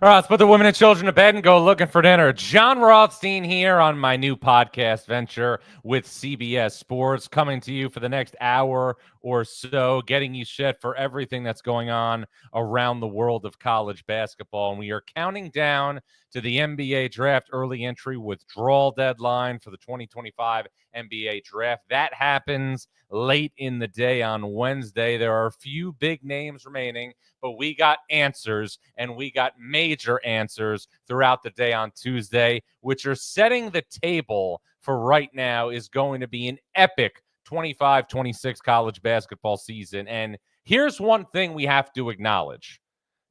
All right, let's put the women and children to bed and go looking for dinner. John Rothstein here on my new podcast venture with CBS Sports, coming to you for the next hour or so, getting you set for everything that's going on around the world of college basketball. And we are counting down to the NBA draft early entry withdrawal deadline for the 2025 NBA draft. That happens late in the day on Wednesday. There are a few big names remaining, but we got answers, and we got major answers throughout the day on Tuesday, which are setting the table for right now is going to be an epic 25-26 college basketball season. And here's one thing we have to acknowledge.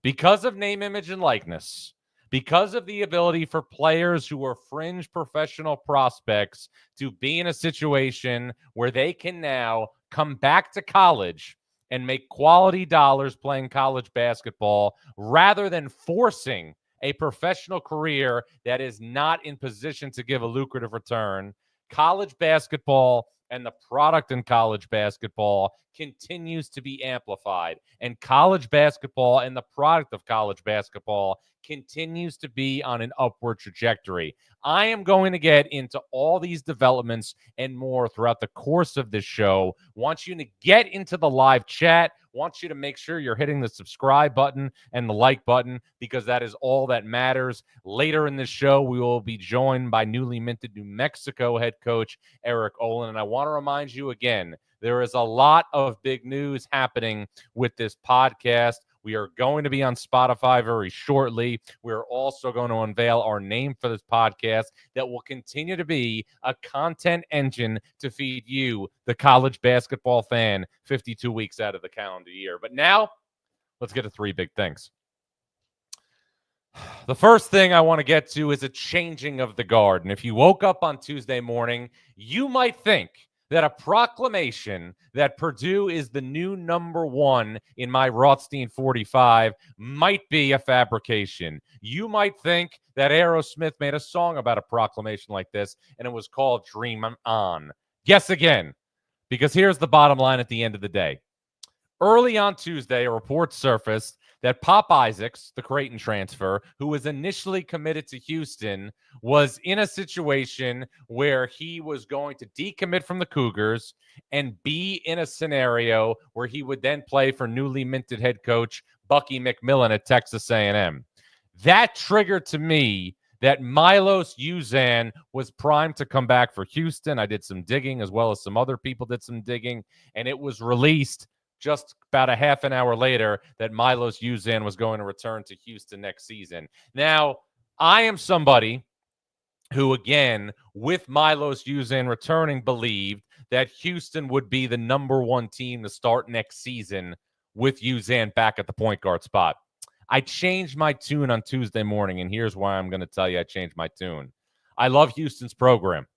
Because of name, image, and likeness, because of the ability for players who are fringe professional prospects to be in a situation where they can now come back to college and make quality dollars playing college basketball rather than forcing a professional career that is not in position to give a lucrative return, college basketball and the product in college basketball continues to be amplified. And college basketball and the product of college basketball continues to be on an upward trajectory. I am going to get into all these developments and more throughout the course of this show. Want you to get into the live chat. Want you to make sure you're hitting the subscribe button and the like button, because that is all that matters. Later in the show, we will be joined by newly minted New Mexico head coach Eric Olen. And I want to remind you again, there is a lot of big news happening with this podcast. We are going to be on Spotify very shortly. We're also going to unveil our name for this podcast that will continue to be a content engine to feed you, the college basketball fan, 52 weeks out of the calendar year. But now, let's get to three big things. The first thing I want to get to is a changing of the guard. And if you woke up on Tuesday morning, you might think that a proclamation that Purdue is the new number one in my Rothstein 45 might be a fabrication. You might think that Aerosmith made a song about a proclamation like this, and it was called Dream On. Guess again, because here's the bottom line at the end of the day. Early on Tuesday, a report surfaced that Pop Isaacs, the Creighton transfer, who was initially committed to Houston, was in a situation where he was going to decommit from the Cougars and be in a scenario where he would then play for newly minted head coach Bucky McMillan at Texas A&M. That triggered to me that Milos Uzan was primed to come back for Houston. I did some digging, as well as some other people did some digging, and it was released just about a half an hour later that Milos Uzan was going to return to Houston next season. Now, I am somebody who, again, with Milos Uzan returning, believed that Houston would be the number one team to start next season with Uzan back at the point guard spot. I changed my tune on Tuesday morning, and here's why I'm going to tell you I changed my tune. I love Houston's program.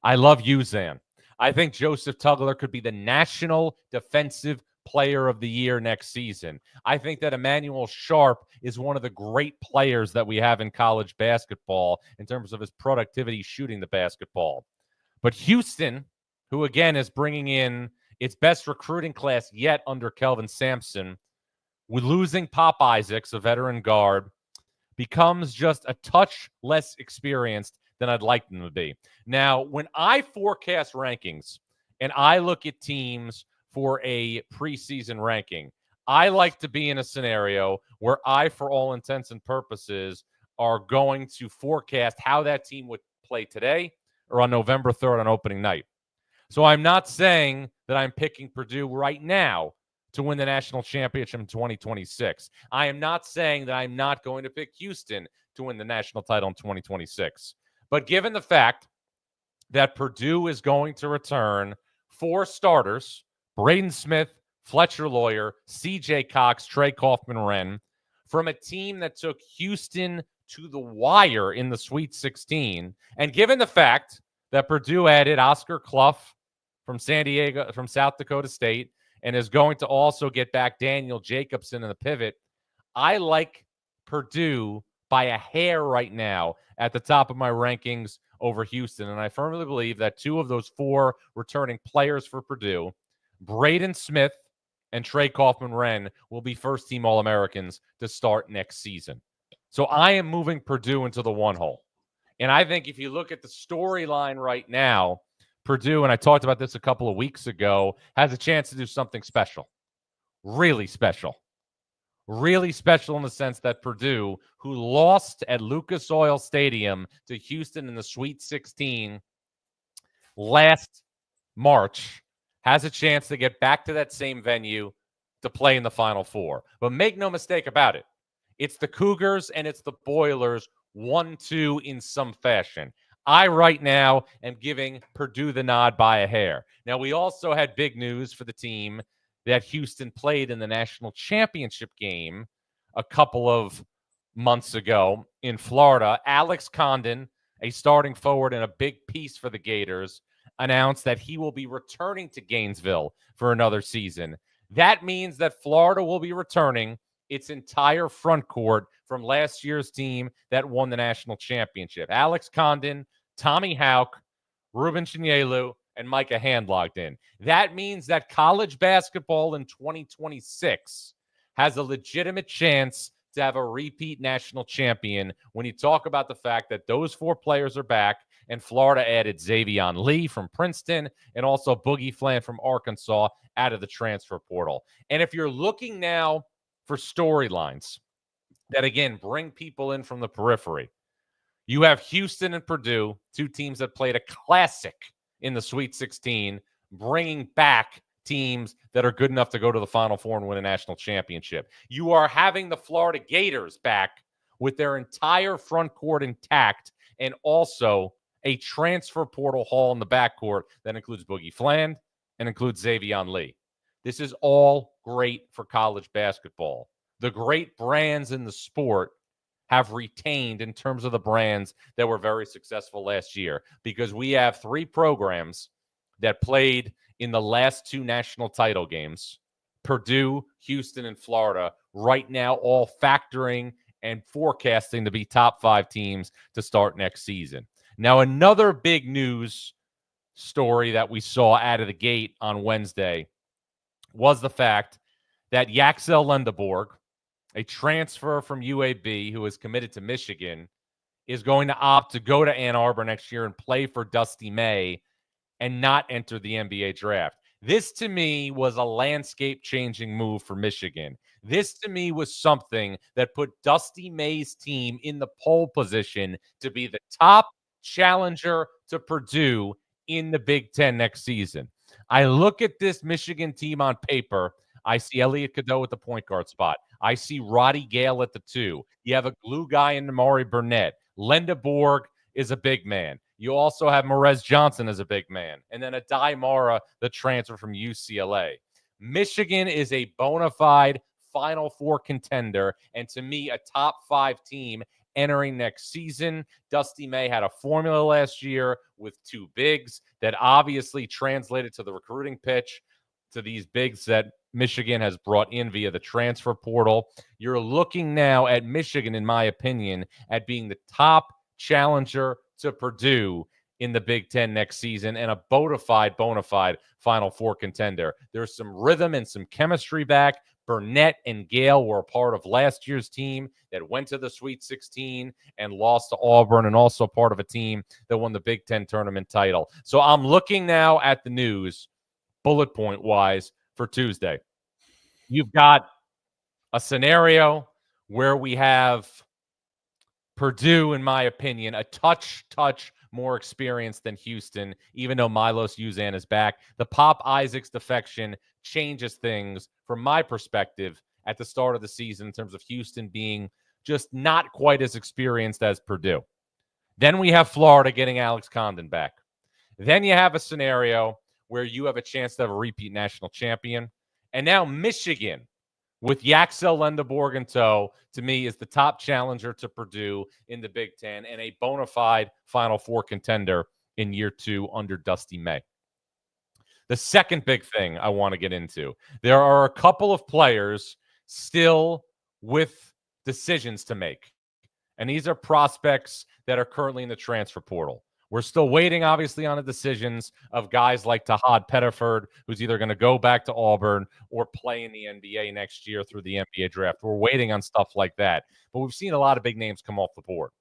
I love Uzan. I think Joseph Tugler could be the national defensive player of the year next season. I think that Emmanuel Sharp is one of the great players that we have in college basketball in terms of his productivity shooting the basketball. But Houston, who again is bringing in its best recruiting class yet under Kelvin Sampson, with losing Pop Isaacs, a veteran guard, becomes just a touch less experienced than I'd like them to be. Now, when I forecast rankings and I look at teams for a preseason ranking, I like to be in a scenario where I, for all intents and purposes, are going to forecast how that team would play today or on November 3rd on opening night. So I'm not saying that I'm picking Purdue right now to win the national championship in 2026. I am not saying that I'm not going to pick Houston to win the national title in 2026. But given the fact that Purdue is going to return 4 starters, Braden Smith, Fletcher Lawyer, C.J. Cox, Trey Kaufman-Renn, from a team that took Houston to the wire in the Sweet 16, and given the fact that Purdue added Oscar Clough from South Dakota State, and is going to also get back Daniel Jacobson in the pivot, I like Purdue by a hair right now at the top of my rankings over Houston. And I firmly believe that 2 of those 4 returning players for Purdue, Braden Smith and Trey Kaufman-Renn, will be first-team All-Americans to start next season. So I am moving Purdue into the one hole. And I think if you look at the storyline right now, Purdue, and I talked about this a couple of weeks ago, has a chance to do something special. Really special. Really special in the sense that Purdue, who lost at Lucas Oil Stadium to Houston in the Sweet 16 last March, has a chance to get back to that same venue to play in the Final Four. But make no mistake about it, it's the Cougars and it's the Boilers 1-2 in some fashion. I right now am giving Purdue the nod by a hair. Now, we also had big news for the team that Houston played in the national championship game a couple of months ago in Florida. Alex Condon, a starting forward and a big piece for the Gators, announced that he will be returning to Gainesville for another season. That means that Florida will be returning its entire front court from last year's team that won the national championship. Alex Condon, Tommy Houck, Ruben Chinyelu, and Micah Handlocked in. That means that college basketball in 2026 has a legitimate chance to have a repeat national champion when you talk about the fact that those four players are back and Florida added Xavion Lee from Princeton and also Boogie Flan from Arkansas out of the transfer portal. And if you're looking now for storylines that, again, bring people in from the periphery, you have Houston and Purdue, two teams that played a classic in the Sweet 16, bringing back teams that are good enough to go to the Final Four and win a national championship. You are having the Florida Gators back with their entire front court intact and also a transfer portal haul in the backcourt that includes Boogie Fland and includes Xavion Lee. This is all great for college basketball. The great brands in the sport have retained in terms of the brands that were very successful last year because we have three programs that played in the last two national title games, Purdue, Houston, and Florida, right now all factoring and forecasting to be top five teams to start next season. Now, another big news story that we saw out of the gate on Wednesday was the fact that Yaxel Lendeborg, a transfer from UAB who is committed to Michigan, is going to opt to go to Ann Arbor next year and play for Dusty May and not enter the NBA draft. This, to me, was a landscape-changing move for Michigan. This, to me, was something that put Dusty May's team in the pole position to be the top challenger to Purdue in the Big Ten next season. I look at this Michigan team on paper. I see Elliot Cadeau at the point guard spot. I see Roddy Gale at the 2. You have a glue guy in Amari Burnett. Lendeborg is a big man. You also have Morez Johnson as a big man. And then Adai Mara, the transfer from UCLA. Michigan is a bona fide Final Four contender, and to me, a top 5 team entering next season. Dusty May had a formula last year with 2 bigs that obviously translated to the recruiting pitch to these bigs that Michigan has brought in via the transfer portal. You're looking now at Michigan, in my opinion, at being the top challenger to Purdue in the Big Ten next season and a bona fide Final Four contender. There's some rhythm and some chemistry back. Burnett and Gale were a part of last year's team that went to the Sweet 16 and lost to Auburn, and also part of a team that won the Big Ten tournament title. So I'm looking now at the news, bullet point wise, for Tuesday. You've got a scenario where we have Purdue, in my opinion, a touch more experienced than Houston, even though Milos Uzan is back. The Pop Isaacs defection changes things from my perspective at the start of the season in terms of Houston being just not quite as experienced as Purdue. Then we have Florida getting Alex Condon back. Then you have a scenario where you have a chance to have a repeat national champion. And now Michigan, with Yaxel Lendeborg in tow, to me is the top challenger to Purdue in the Big Ten and a bona fide Final Four contender in year 2 under Dusty May. The second big thing I want to get into, there are a couple of players still with decisions to make. And these are prospects that are currently in the transfer portal. We're still waiting, obviously, on the decisions of guys like Tahad Pettiford, who's either going to go back to Auburn or play in the NBA next year through the NBA draft. We're waiting on stuff like that. But we've seen a lot of big names come off the board.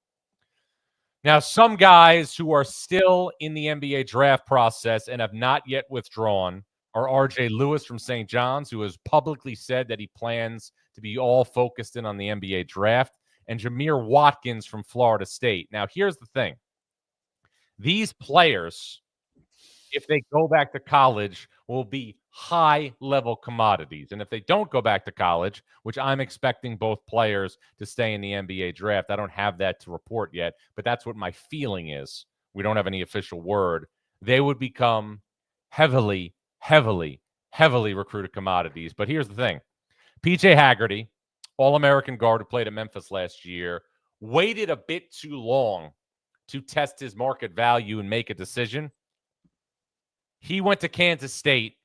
Now, some guys who are still in the NBA draft process and have not yet withdrawn are RJ Lewis from St. John's, who has publicly said that he plans to be all focused in on the NBA draft, and Jameer Watkins from Florida State. Now, here's the thing. These players, if they go back to college, will be high-level commodities. And if they don't go back to college, which I'm expecting both players to stay in the NBA draft, I don't have that to report yet, but that's what my feeling is. We don't have any official word. They would become heavily recruited commodities. But here's the thing. PJ Haggerty, All-American guard who played at Memphis last year, waited a bit too long to test his market value and make a decision. He went to Kansas State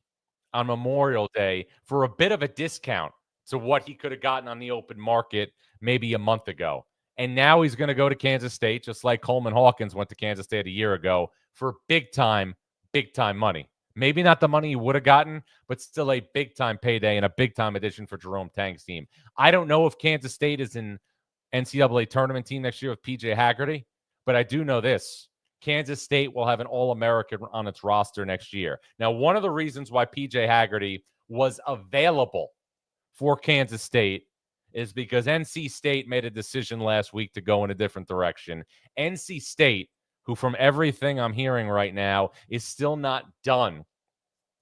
on Memorial Day for a bit of a discount to what he could have gotten on the open market maybe a month ago. And now he's going to go to Kansas State, just like Coleman Hawkins went to Kansas State a year ago, for big time money. Maybe not the money he would have gotten, but still a big-time payday and a big-time addition for Jerome Tang's team. I don't know if Kansas State is an NCAA tournament team next year with PJ Haggerty, but I do know this. Kansas State will have an All-American on its roster next year. Now, one of the reasons why PJ Haggerty was available for Kansas State is because NC State made a decision last week to go in a different direction. NC State, who from everything I'm hearing right now is still not done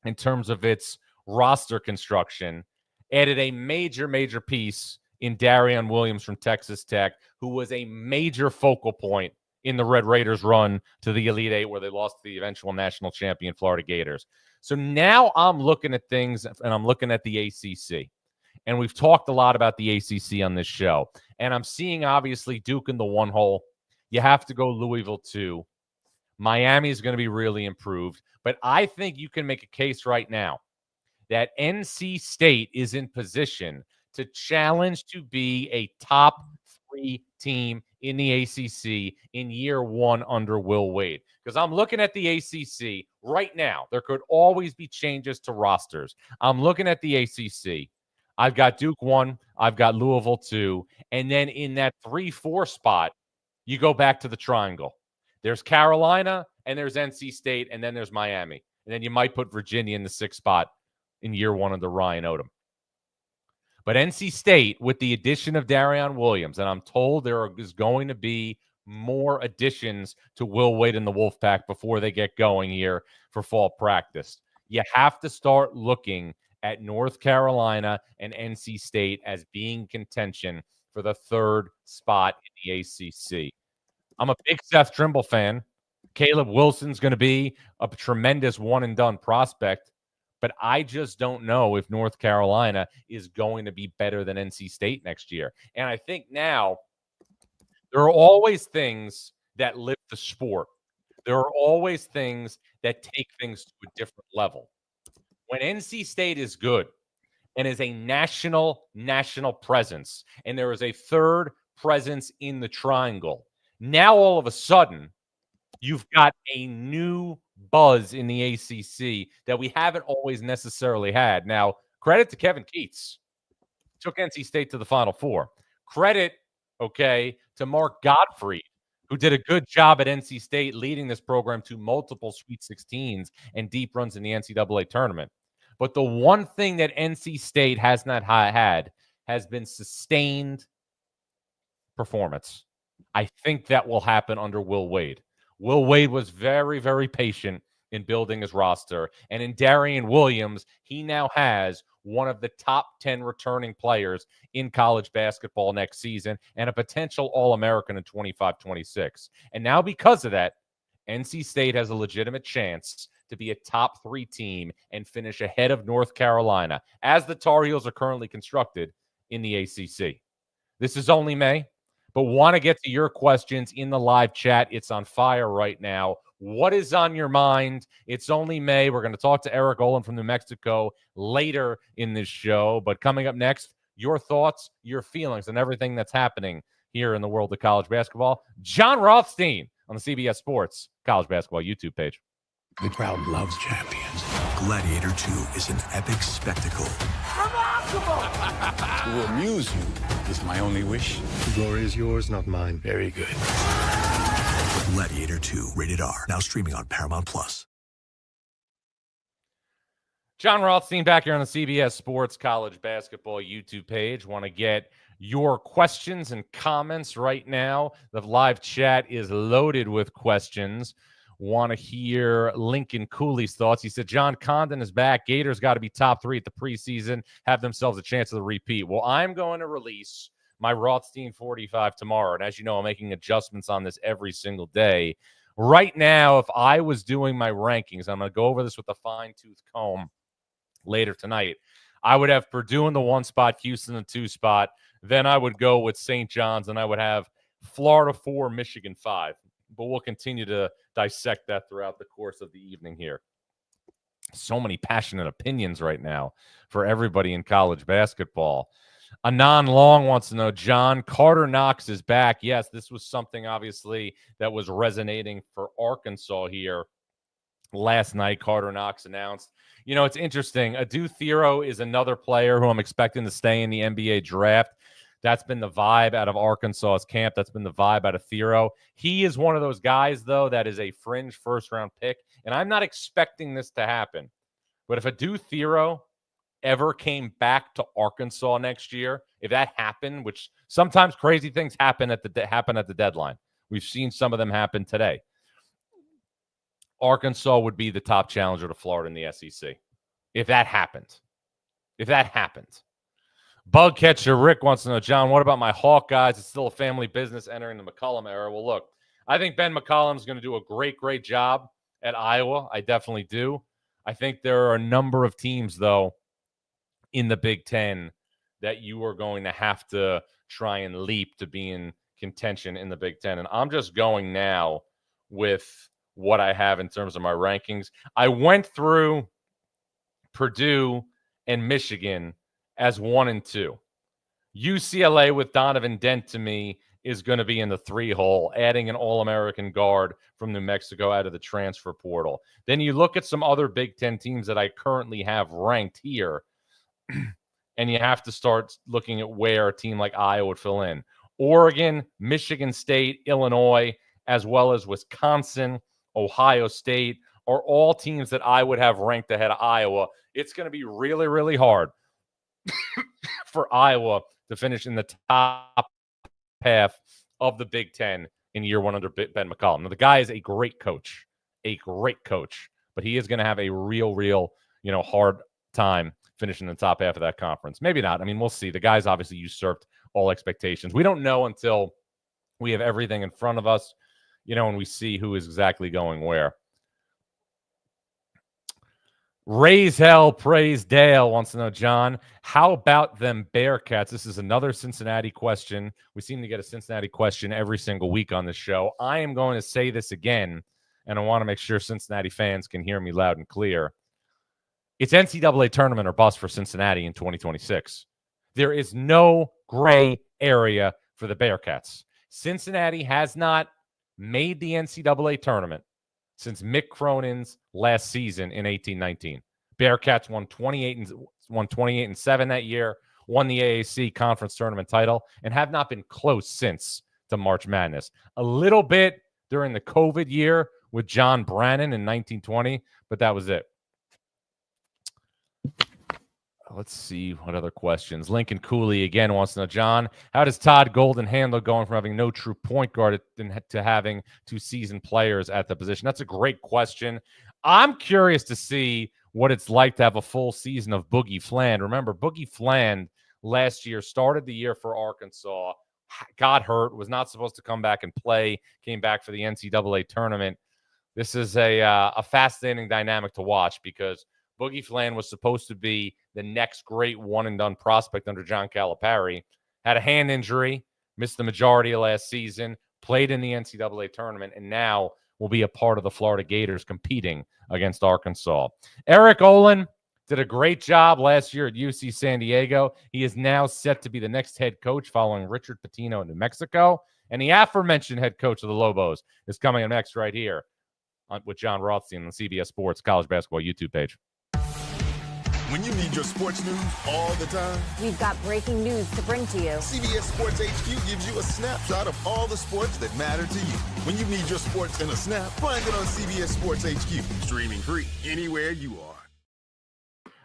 in terms of its roster construction, added a major piece in Darion Williams from Texas Tech, who was a major focal point in the Red Raiders run to the Elite Eight, where they lost to the eventual national champion Florida Gators. So now I'm looking at things, and I'm looking at the ACC. And we've talked a lot about the ACC on this show. And I'm seeing, obviously, Duke in the one hole. You have to go Louisville, too. Miami is going to be really improved. But I think you can make a case right now that NC State is in position to challenge to be a top 3 team in the ACC in year 1 under Will Wade. Because I'm looking at the ACC right now. There could always be changes to rosters. I'm looking at the ACC. I've got Duke 1. I've got Louisville 2. And then in that 3-4 spot, you go back to the triangle. There's Carolina, and there's NC State, and then there's Miami. And then you might put Virginia in the 6th spot in year 1 under Ryan Odom. But NC State, with the addition of Darion Williams, and I'm told there is going to be more additions to Will Wade and the Wolfpack before they get going here for fall practice. You have to start looking at North Carolina and NC State as being contention for the 3rd spot in the ACC. I'm a big Seth Trimble fan. Caleb Wilson's going to be a tremendous one-and-done prospect. But I just don't know if North Carolina is going to be better than NC State next year. And I think now there are always things that lift the sport. There are always things that take things to a different level. When NC State is good and is a national presence, and there is a 3rd presence in the triangle, now all of a sudden you've got a new buzz in the ACC that we haven't always necessarily had. Now, credit to Kevin Keats. Took NC State to the Final Four. Credit, to Mark Gottfried, who did a good job at NC State leading this program to multiple Sweet 16s and deep runs in the NCAA tournament. But the one thing that NC State has not had has been sustained performance. I think that will happen under Will Wade. Will Wade was very patient in building his roster. And in Darion Williams, he now has one of the top 10 returning players in college basketball next season and a potential All-American in 25-26. And now because of that, NC State has a legitimate chance to be a top 3 team and finish ahead of North Carolina, as the Tar Heels are currently constructed in the ACC. This is only May. But want to get to your questions in the live chat. It's on fire right now. What is on your mind? It's only May. We're going to talk to Eric Olen from New Mexico later in this show. But coming up next, your thoughts, your feelings, and everything that's happening here in the world of college basketball. John Rothstein on the CBS Sports College Basketball YouTube page. The crowd loves champions. Gladiator 2 is an epic spectacle. Remarkable! To amuse you is my only wish. The glory is yours, not mine. Very good. Gladiator 2, rated R. Now streaming on Paramount+. John Rothstein back here on the CBS Sports College Basketball YouTube page. Want to get your questions and comments right now. The live chat is loaded with questions. Want to hear Lincoln Cooley's thoughts. He said, John Condon is back. Gators got to be top 3 at the preseason, have themselves a chance of the repeat. Well, I'm going to release my Rothstein 45 tomorrow. And as you know, I'm making adjustments on this every single day. Right now, if I was doing my rankings, I'm going to go over this with a fine-tooth comb later tonight. I would have Purdue in the 1 spot, Houston in the 2 spot. Then I would go with St. John's, and I would have Florida 4, Michigan 5. But we'll continue to dissect that throughout the course of the evening here. So many passionate opinions right now for everybody in college basketball. Anon Long wants to know, John, Carter Knox is back. Yes, this was something, obviously, that was resonating for Arkansas here last night. Carter Knox announced. You know, it's interesting. Adu Thero is another player who I'm expecting to stay in the NBA draft. That's been the vibe out of Arkansas's camp. That's been the vibe out of Thero. He is one of those guys, though, that is a fringe first-round pick, and I'm not expecting this to happen. But if Adu Thero ever came back to Arkansas next year, if that happened, which sometimes crazy things happen at the deadline. We've seen some of them happen today. Arkansas would be the top challenger to Florida in the SEC. If that happened. Bug catcher Rick wants to know, John, what about my Hawkeyes? It's still a family business entering the McCollum era. Well, look, I think Ben McCollum is going to do a great job at Iowa. I definitely do. I think there are a number of teams, though, in the Big Ten that you are going to have to try and leap to be in contention in the Big Ten. And I'm just going now with what I have in terms of my rankings. I went through Purdue and Michigan as 1 and 2. UCLA with Donovan Dent, to me, is going to be in the 3 hole, adding an All-American guard from New Mexico out of the transfer portal. Then you look at some other Big Ten teams that I currently have ranked here, and you have to start looking at where a team like Iowa would fill in. Oregon, Michigan State, Illinois, as well as Wisconsin, Ohio State, are all teams that I would have ranked ahead of Iowa. It's going to be really hard for Iowa to finish in the top half of the Big Ten in year 1 under Ben McCollum. Now, the guy is a great coach, but he is going to have a real, hard time finishing in the top half of that conference. Maybe not. I mean, we'll see. The guy's obviously usurped all expectations. We don't know until we have everything in front of us, and we see who is exactly going where. Raise Hell, Praise Dale wants to know, John, how about them Bearcats? This is another Cincinnati question. We seem to get a Cincinnati question every single week on this show. I am going to say this again, and I want to make sure Cincinnati fans can hear me loud and clear. It's NCAA tournament or bust for Cincinnati in 2026. There is no gray area for the Bearcats. Cincinnati has not made the NCAA tournament since Mick Cronin's last season in 18-19. Bearcats won 28-7 that year, won the AAC conference tournament title, and have not been close since to March Madness. A little bit during the COVID year with John Brannon in 1920, but that was it. Let's see what other questions. Lincoln Cooley again wants to know, John, how does Todd Golden handle going from having no true point guard to having 2 seasoned players at the position? That's a great question. I'm curious to see what it's like to have a full season of Boogie Fland. Remember, Boogie Fland last year started the year for Arkansas, got hurt, was not supposed to come back and play, came back for the NCAA tournament. This is a fascinating dynamic to watch because Boogie Fland was supposed to be the next great one-and-done prospect under John Calipari. Had a hand injury, missed the majority of last season, played in the NCAA tournament, and now will be a part of the Florida Gators competing against Arkansas. Eric Olen did a great job last year at UC San Diego. He is now set to be the next head coach following Richard Pitino in New Mexico. And the aforementioned head coach of the Lobos is coming up next right here with John Rothstein on the CBS Sports College Basketball YouTube page. When you need your sports news all the time, we've got breaking news to bring to you. CBS Sports HQ gives you a snapshot of all the sports that matter to you. When you need your sports in a snap, find it on CBS Sports HQ, streaming free anywhere you are.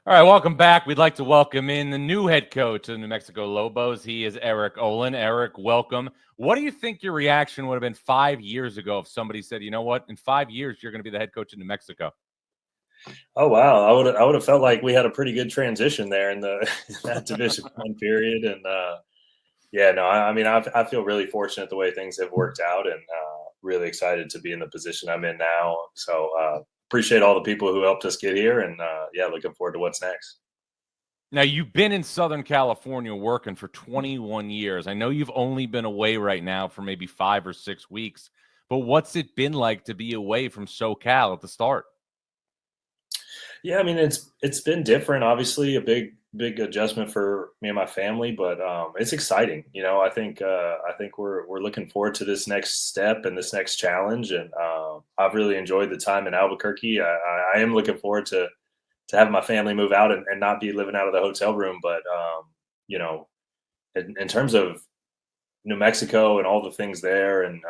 All right, welcome back. We'd like to welcome in the new head coach of the New Mexico Lobos. He is Eric Olen. Eric, welcome. What do you think your reaction would have been 5 years ago if somebody said, you know what, in 5 years, you're going to be the head coach of New Mexico? Oh wow, I would have felt like we had a pretty good transition there in that Division I period, and I feel really fortunate the way things have worked out, and really excited to be in the position I'm in now. So appreciate all the people who helped us get here, and looking forward to what's next. Now, you've been in Southern California working for 21 years. I know you've only been away right now for maybe 5 or 6 weeks, but what's it been like to be away from SoCal at the start? Yeah, I mean, it's been different. Obviously, a big adjustment for me and my family, but it's exciting. You know, I think we're looking forward to this next step and this next challenge, and I've really enjoyed the time in Albuquerque. I am looking forward to having my family move out and not be living out of the hotel room. But in terms of New Mexico and all the things there, and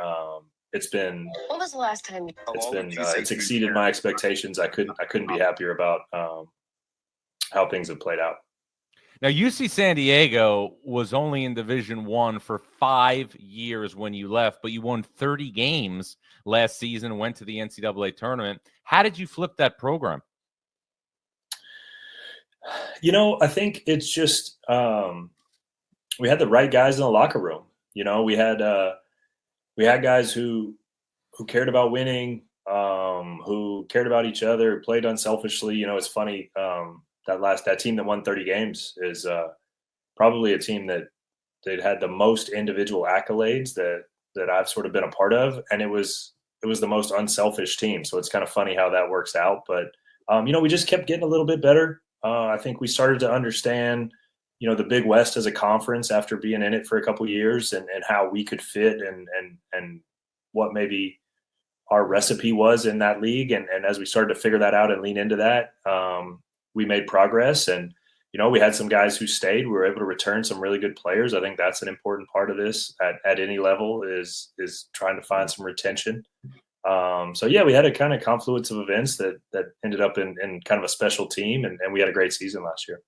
it's been. When was the last time? It's exceeded my expectations. I couldn't be happier about how things have played out. Now, UC San Diego was only in Division I for 5 years when you left, but you won 30 games last season and went to the NCAA tournament. How did you flip that program? You know, I think it's just we had the right guys in the locker room. You know, we had guys who cared about winning, who cared about each other, played unselfishly. You know, it's funny, that team that won 30 games is probably a team that had the most individual accolades that I've sort of been a part of, and it was the most unselfish team. So it's kind of funny how that works out. But we just kept getting a little bit better. I think we started to understand, the Big West as a conference after being in it for a couple of years, and how we could fit and what maybe our recipe was in that league. And as we started to figure that out and lean into that, we made progress. And, we had some guys who stayed. We were able to return some really good players. I think that's an important part of this at any level is trying to find some retention. We had a kind of confluence of events that ended up in kind of a special team, and we had a great season last year.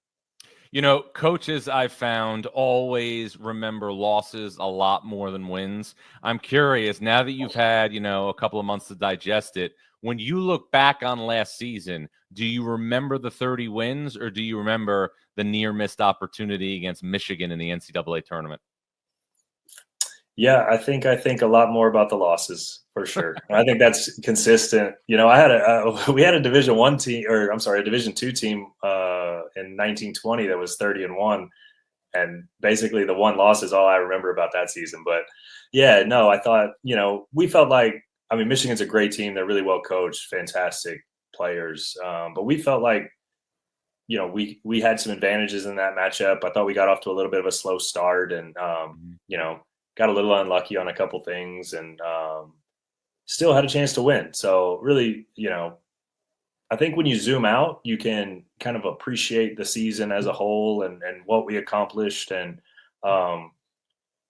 Coaches I've found always remember losses a lot more than wins. I'm curious, now that you've had, a couple of months to digest it, when you look back on last season, do you remember the 30 wins, or do you remember the near missed opportunity against Michigan in the NCAA tournament? Yeah, I think a lot more about the losses for sure. I think that's consistent. We had a Division I team, a Division II team in 1920 that was 30-1, and basically the one loss is all I remember about that season. But yeah, no, I thought we felt like Michigan's a great team. They're really well coached, fantastic players, but we felt like we had some advantages in that matchup. I thought we got off to a little bit of a slow start, and got a little unlucky on a couple things, and still had a chance to win. So really, I think when you zoom out, you can kind of appreciate the season as a whole and what we accomplished. And, some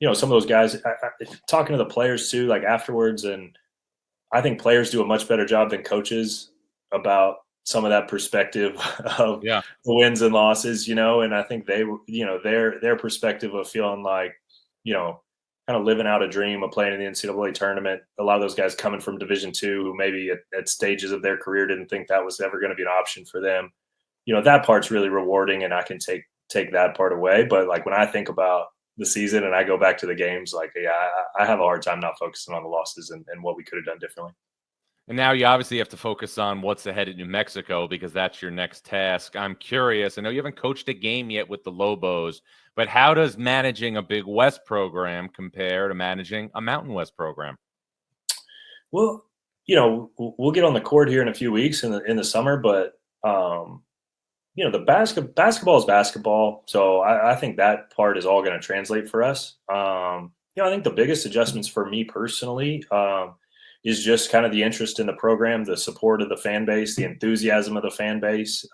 of those guys, talking to the players too, like afterwards, and I think players do a much better job than coaches about some of that perspective of the wins and losses, and I think they, their perspective of feeling like, kind of living out a dream of playing in the NCAA tournament. A lot of those guys coming from Division II who maybe at stages of their career didn't think that was ever going to be an option for them. That part's really rewarding, and I can take that part away. But like when I think about the season and I go back to the games, like, I have a hard time not focusing on the losses and what we could have done differently. And now you obviously have to focus on what's ahead at New Mexico because that's your next task. I'm curious. I know you haven't coached a game yet with the Lobos, but how does managing a Big West program compare to managing a Mountain West program? Well, we'll get on the court here in a few weeks in the summer, but the basketball is basketball. So I think that part is all going to translate for us. I think the biggest adjustments for me personally is just kind of the interest in the program, the support of the fan base, the enthusiasm of the fan base.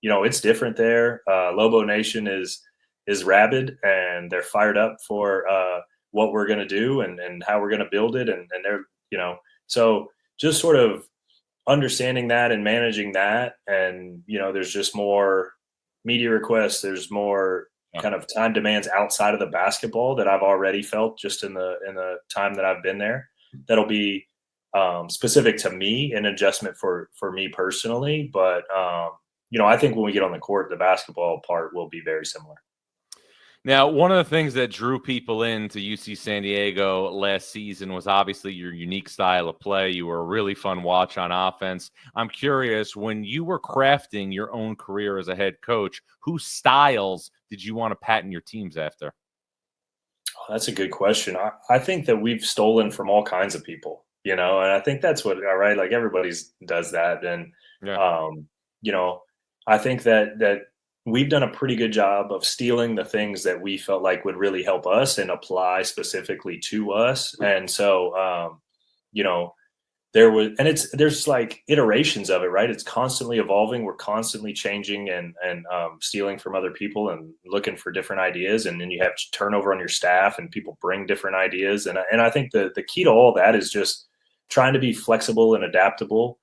It's different there. Lobo Nation is rabid, and they're fired up for what we're going to do and how we're going to build it. And they're, so just sort of understanding that and managing that. And, there's just more media requests. There's more kind of time demands outside of the basketball that I've already felt just in the time that I've been there. That'll be specific to me, an adjustment for me personally. But, I think when we get on the court, the basketball part will be very similar. Now, one of the things that drew people into UC San Diego last season was obviously your unique style of play. You were a really fun watch on offense. I'm curious, when you were crafting your own career as a head coach, whose styles did you want to patent your teams after? Oh, that's a good question. I think that we've stolen from all kinds of people, and I think that's what, right? Like everybody does that. And, I think that we've done a pretty good job of stealing the things that we felt like would really help us and apply specifically to us. And so, there's like iterations of it, right? It's constantly evolving. We're constantly changing and stealing from other people and looking for different ideas. And then you have turnover on your staff and people bring different ideas. And I think the key to all that is just trying to be flexible and adaptable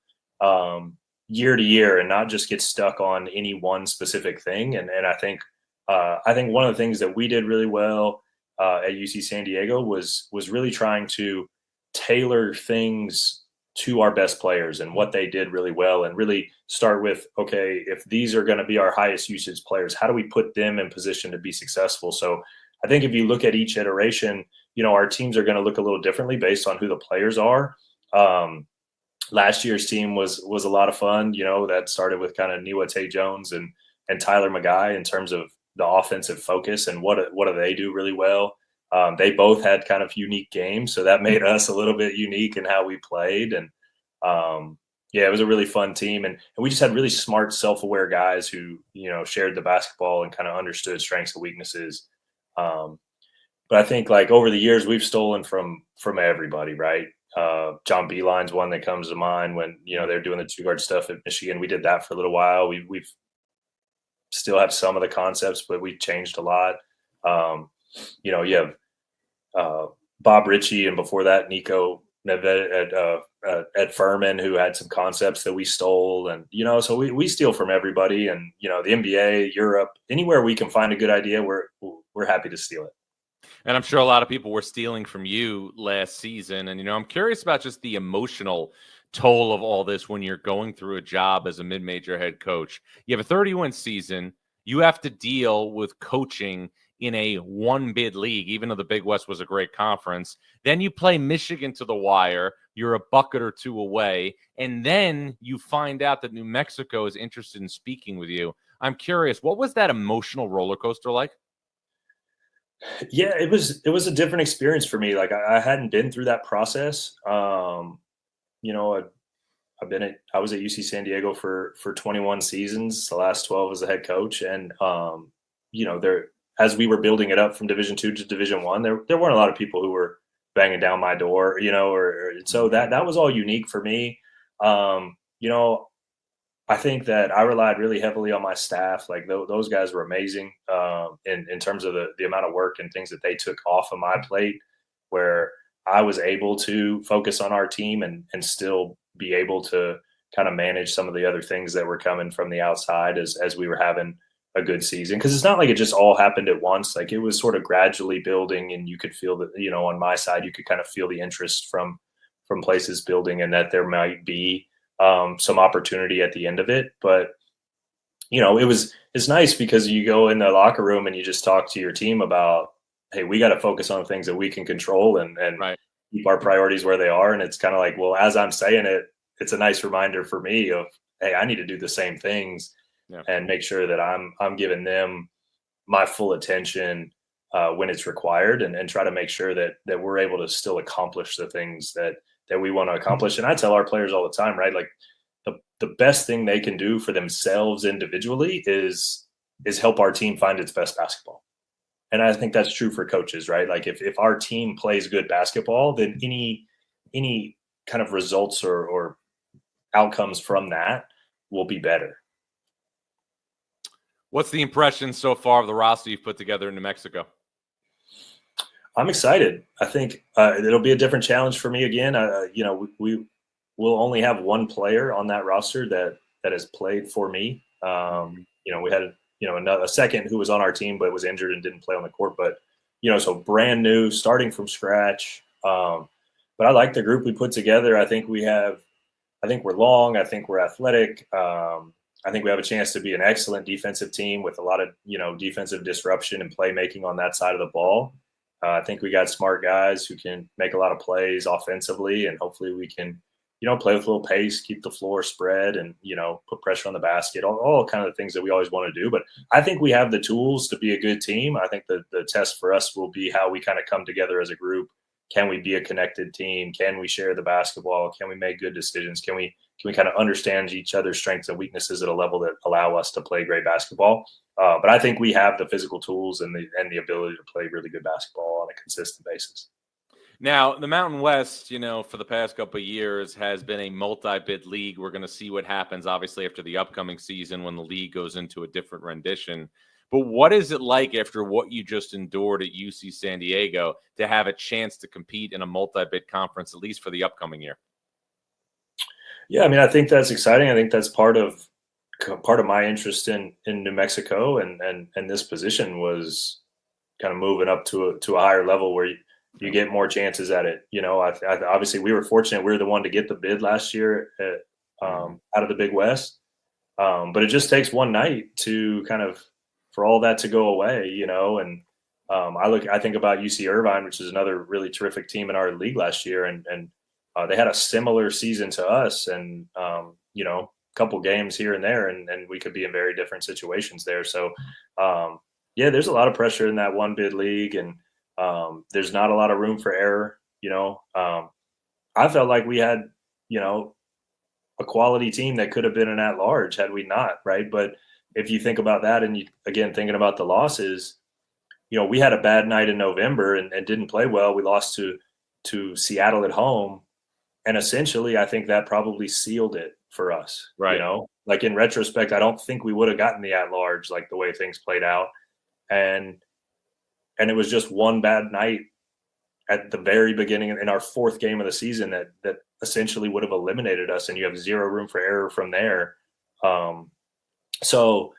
year to year and not just get stuck on any one specific thing. And I think one of the things that we did really well at UC San Diego was really trying to tailor things to our best players and what they did really well, and really start with, okay, if these are going to be our highest usage players, how do we put them in position to be successful? So I think if you look at each iteration, our teams are going to look a little differently based on who the players are. Last year's team was a lot of fun. That started with kind of Niwa Tay-Jones and Tyler McGuy in terms of the offensive focus and what do they do really well. They both had kind of unique games, so that made us a little bit unique in how we played. And it was a really fun team, and we just had really smart, self-aware guys who shared the basketball and kind of understood strengths and weaknesses. But I think like over the years we've stolen from everybody, right? John Beeline's one that comes to mind when they're doing the two-guard stuff at Michigan. We did that for a little while. We've still have some of the concepts, but we changed a lot. You have Bob Ritchie, and before that, Nico Nevet at Furman, who had some concepts that we stole. And, so we steal from everybody. And, the NBA, Europe, anywhere we can find a good idea, we're happy to steal it. And I'm sure a lot of people were stealing from you last season. And, I'm curious about just the emotional toll of all this when you're going through a job as a mid-major head coach. You have a 30-win season. You have to deal with coaching in a one-bid league, even though the Big West was a great conference. Then you play Michigan to the wire. You're a bucket or two away. And then you find out that New Mexico is interested in speaking with you. I'm curious, what was that emotional roller coaster like? Yeah, it was a different experience for me. Like I hadn't been through that process. I was at UC San Diego for 21 seasons, the last 12 as a head coach. And, as we were building it up from Division II to Division I, there weren't a lot of people who were banging down my door, so that was all unique for me. I think that I relied really heavily on my staff. Like those guys were amazing in terms of the amount of work and things that they took off of my plate, where I was able to focus on our team and still be able to kind of manage some of the other things that were coming from the outside as we were having a good season. Because it's not like it just all happened at once. Like it was sort of gradually building, and you could feel that, on my side, you could kind of feel the interest from places building, and that there might be some opportunity at the end of it. But it's nice because you go in the locker room and you just talk to your team about, hey, we got to focus on things that we can control and right, keep our priorities where they are. And it's kind of like, well, as I'm saying it, it's a nice reminder for me of, hey, I need to do the same things and make sure that I'm giving them my full attention when it's required, and try to make sure that we're able to still accomplish the things that we want to accomplish. And I tell our players all the time, right? Like the best thing they can do for themselves individually is help our team find its best basketball. And I think that's true for coaches, right? Like if our team plays good basketball, then any kind of results or outcomes from that will be better. What's the impression so far of the roster you've put together in New Mexico? I'm excited. I think it'll be a different challenge for me again. We will only have one player on that roster that has played for me. We had a second who was on our team but was injured and didn't play on the court. But so brand new, starting from scratch. But I like the group we put together. I think we're long. I think we're athletic. I think we have a chance to be an excellent defensive team with a lot of defensive disruption and playmaking on that side of the ball. I think we got smart guys who can make a lot of plays offensively, and hopefully we can, play with a little pace, keep the floor spread, and, put pressure on the basket, all kind of things that we always want to do. But I think we have the tools to be a good team. I think the test for us will be how we kind of come together as a group. Can we be a connected team? Can we share the basketball? Can we make good decisions? Can we kind of understand each other's strengths and weaknesses at a level that allow us to play great basketball? But I think we have the physical tools and the ability to play really good basketball on a consistent basis. Now, the Mountain West, for the past couple of years has been a multi-bid league. We're going to see what happens, obviously, after the upcoming season when the league goes into a different rendition. But what is it like after what you just endured at UC San Diego to have a chance to compete in a multi-bid conference, at least for the upcoming year? Yeah, I mean, I think that's exciting. I think that's part of my interest in New Mexico and this position was kind of moving up to a higher level where you get more chances at it. Obviously we were fortunate. We were the one to get the bid last year out of the Big West. But it just takes one night to kind of for all that to go away, and I think about UC Irvine, which is another really terrific team in our league last year. And they had a similar season to us and, a couple games here and there, and we could be in very different situations there. So, there's a lot of pressure in that one bid league, and there's not a lot of room for error. I felt like we had, a quality team that could have been an at-large had we not, right? But if you think about that, and thinking about the losses, we had a bad night in November and didn't play well. We lost to Seattle at home, and essentially, I think that probably sealed it for us. Right. Like in retrospect, I don't think we would have gotten the at-large like the way things played out, and it was just one bad night at the very beginning in our fourth game of the season that essentially would have eliminated us, and you have zero room for error from there. So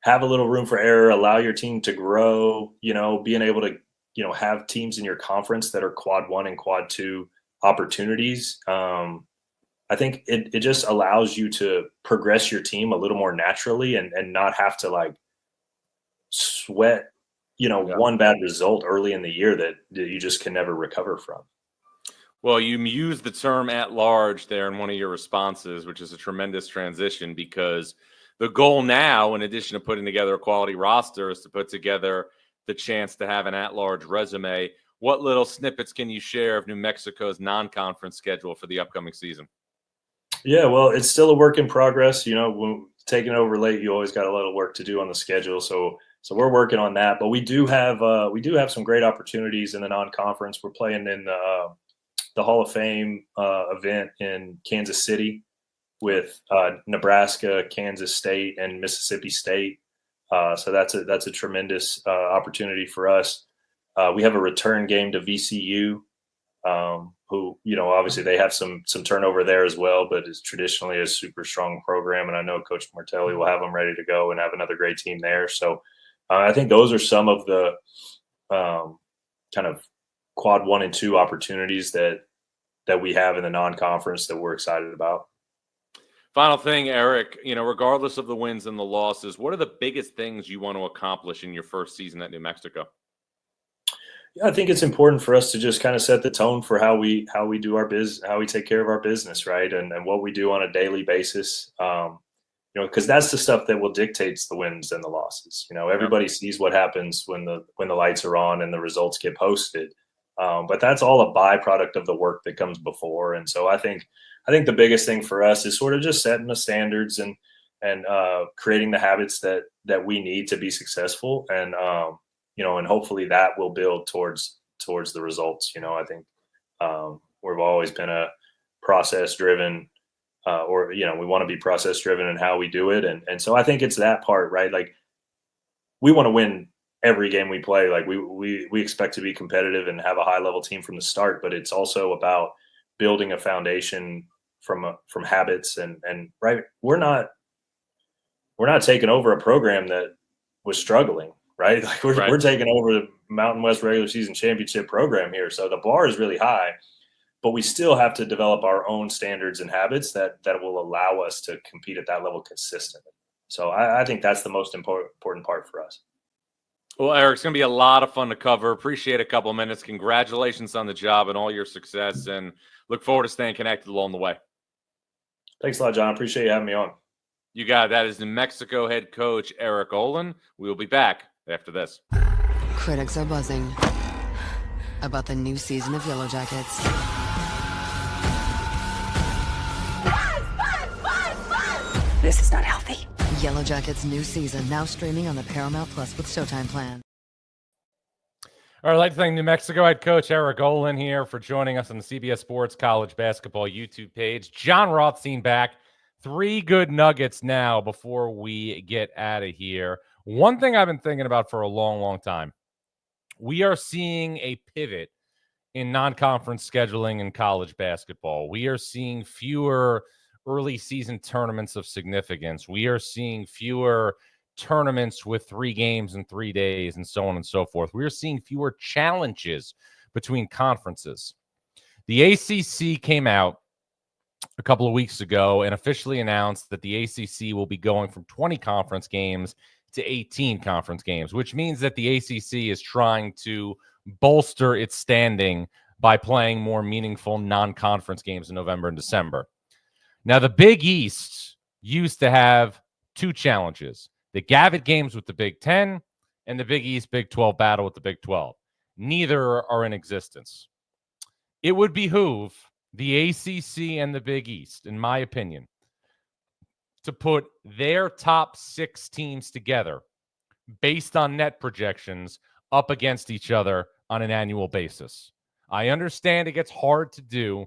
have a little room for error, allow your team to grow, being able to, have teams in your conference that are quad 1 and quad 2 opportunities. I think it just allows you to progress your team a little more naturally and not have to like sweat, one bad result early in the year that you just can never recover from. Well, you used the term at large there in one of your responses, which is a tremendous transition because the goal now, in addition to putting together a quality roster, is to put together the chance to have an at-large resume. What little snippets can you share of New Mexico's non-conference schedule for the upcoming season? Yeah, well, it's still a work in progress. When taking over late, you always got a little work to do on the schedule. So we're working on that. But we do have some great opportunities in the non-conference. We're playing in the Hall of Fame event in Kansas City with Nebraska, Kansas State, and Mississippi State. So that's a tremendous opportunity for us. We have a return game to VCU, who, obviously they have some turnover there as well, but is traditionally a super strong program. And I know Coach Martelli will have them ready to go and have another great team there. So I think those are some of the kind of quad 1 and 2 opportunities that we have in the non-conference that we're excited about. Final thing, Eric, regardless of the wins and the losses, what are the biggest things you want to accomplish in your first season at New Mexico? Yeah, I think it's important for us to just kind of set the tone for how we do our business, how we take care of our business, right? And what we do on a daily basis, because that's the stuff that will dictate the wins and the losses. Everybody sees what happens when the lights are on and the results get posted. But that's all a byproduct of the work that comes before. And so I think the biggest thing for us is sort of just setting the standards and creating the habits that we need to be successful. And and hopefully that will build towards the results. I think we've always been a process driven, we want to be process driven in how we do it. And so I think it's that part, right? Like, we want to win every game we play. Like, we expect to be competitive and have a high level team from the start, but it's also about building a foundation from habits and right. We're not taking over a program that was struggling, right? Like, we're taking over the Mountain West regular season championship program here. So the bar is really high, but we still have to develop our own standards and habits that will allow us to compete at that level consistently. So I think that's the most important part for us. Well, Eric, it's going to be a lot of fun to cover. Appreciate a couple of minutes. Congratulations on the job and all your success, and look forward to staying connected along the way. Thanks a lot, John. Appreciate you having me on. You got it. That is New Mexico head coach Eric Olen. We will be back after this. Critics are buzzing about the new season of Yellow Jackets. This is not healthy. Yellow Jackets' new season, now streaming on the Paramount Plus with Showtime plan. All right, I'd like to thank New Mexico head coach Eric Olen here for joining us on the CBS Sports College Basketball YouTube page. John Rothstein back. 3 good nuggets now before we get out of here. One thing I've been thinking about for a long, long time. We are seeing a pivot in non-conference scheduling in college basketball. We are seeing fewer early season tournaments of significance. We are seeing fewer tournaments with 3 games in 3 days and so on and so forth. We are seeing fewer challenges between conferences. The ACC came out a couple of weeks ago and officially announced that the ACC will be going from 20 conference games to 18 conference games, which means that the ACC is trying to bolster its standing by playing more meaningful non-conference games in November and December. Now, the Big East used to have 2 challenges: the Gavitt games with the Big Ten and the Big East Big 12 battle with the Big 12. Neither are in existence. It would behoove the ACC and the Big East, in my opinion, to put their top 6 teams together based on net projections up against each other on an annual basis. I understand it gets hard to do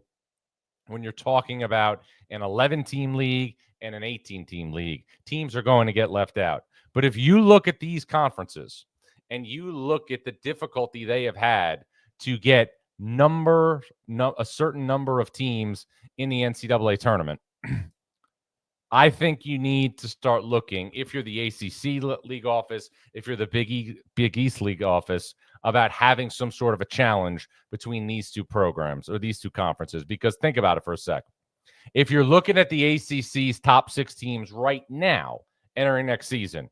when you're talking about an 11-team league and an 18-team league. Teams are going to get left out. But if you look at these conferences and you look at the difficulty they have had to get a certain number of teams in the NCAA tournament, I think you need to start looking, if you're the ACC league office, if you're the Big East league office, about having some sort of a challenge between these 2 programs or these 2 conferences. Because think about it for a sec. If you're looking at the ACC's top 6 teams right now entering next season,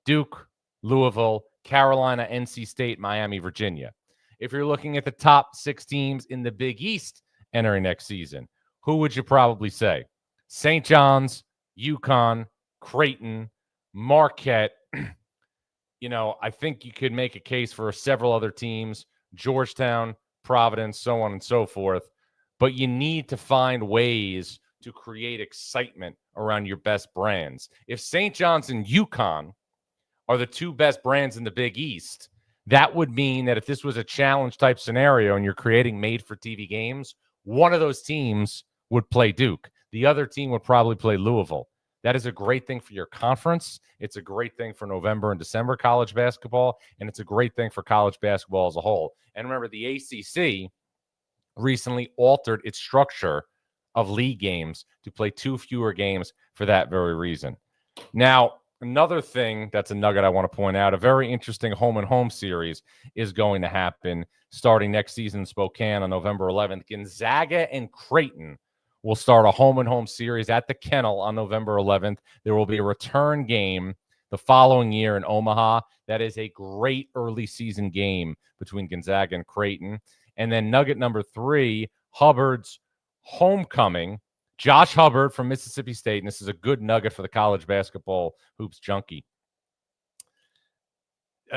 Duke, Louisville, Carolina, NC State, Miami, Virginia. If you're looking at the top 6 teams in the Big East entering next season, who would you probably say? St. John's, UConn, Creighton, Marquette. I think you could make a case for several other teams, Georgetown, Providence, so on and so forth. But you need to find ways to create excitement around your best brands. If St. John's and UConn are the 2 best brands in the Big East, that would mean that if this was a challenge type scenario and you're creating made-for-TV games, one of those teams would play Duke. The other team would probably play Louisville. That is a great thing for your conference. It's a great thing for November and December college basketball, and it's a great thing for college basketball as a whole. And remember, the ACC recently altered its structure of league games to play 2 fewer games for that very reason. Now, another thing that's a nugget I want to point out, a very interesting home-and-home series is going to happen starting next season in Spokane on November 11th. Gonzaga and Creighton will start a home-and-home series at the Kennel on November 11th. There will be a return game the following year in Omaha. That is a great early season game between Gonzaga and Creighton. And then nugget number 3, Hubbard's homecoming. Josh Hubbard from Mississippi State, and this is a good nugget for the college basketball hoops junkie,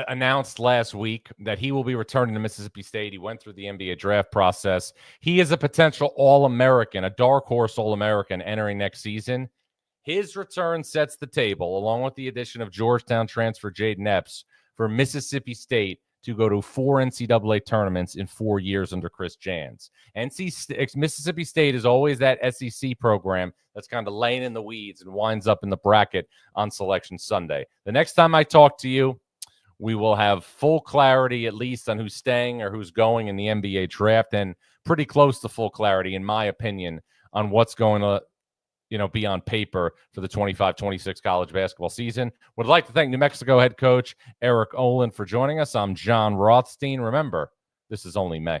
announced last week that he will be returning to Mississippi State. He went through the NBA draft process. He is a potential All-American, a dark horse All-American entering next season. His return sets the table, along with the addition of Georgetown transfer Jaden Epps, for Mississippi State to go to 4 NCAA tournaments in 4 years under Chris Jans. Mississippi State is always that SEC program that's kind of laying in the weeds and winds up in the bracket on Selection Sunday. The next time I talk to you, we will have full clarity at least on who's staying or who's going in the NBA draft, and pretty close to full clarity, in my opinion, on what's going to be on paper for the 25-26 college basketball season. Would like to thank New Mexico head coach Eric Olen for joining us. I'm John Rothstein. Remember, this is only May.